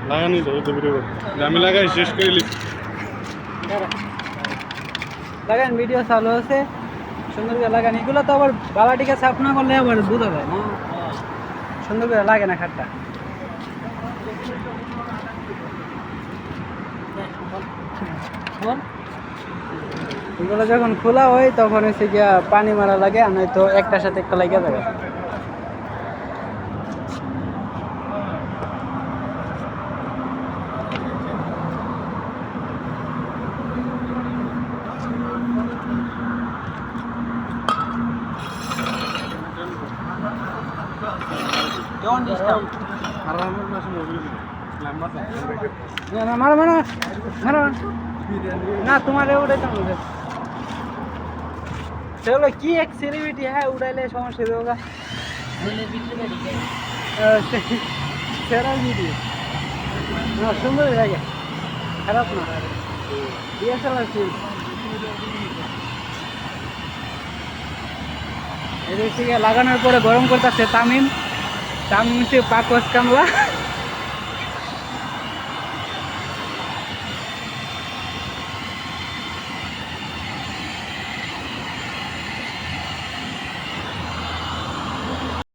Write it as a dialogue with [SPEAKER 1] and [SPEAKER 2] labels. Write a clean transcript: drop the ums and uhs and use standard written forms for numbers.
[SPEAKER 1] লাগানি ধরে তো ভিডিও আমি লাগাই শেষ করে
[SPEAKER 2] লাগান ভিডিও চালু আছে সুন্দর করে লাগান এগুলো তো আবার বালাটিকে সাফ না করলে আবার বোঝা যায় না সুন্দর করে লাগে না খাটটা এগুলো যখন খোলা হয় তখন হচ্ছে গিয়া পানি মারা লাগে আর নয়তো একটার সাথে একটা লাগিয়ে যাবে না তোমার উঠাইতাম সেগুলো কি এক সেলিব্রিটি হ্যাঁ উঠাইলে সমস্যা দেবো সেরা ভিডিও না সুন্দর লাগে খারাপ না ডিএসএলআর ফিল্ম এদিক থেকে লাগানোর পরে গরম করতেছে তামিম হচ্ছে পাকস কামলা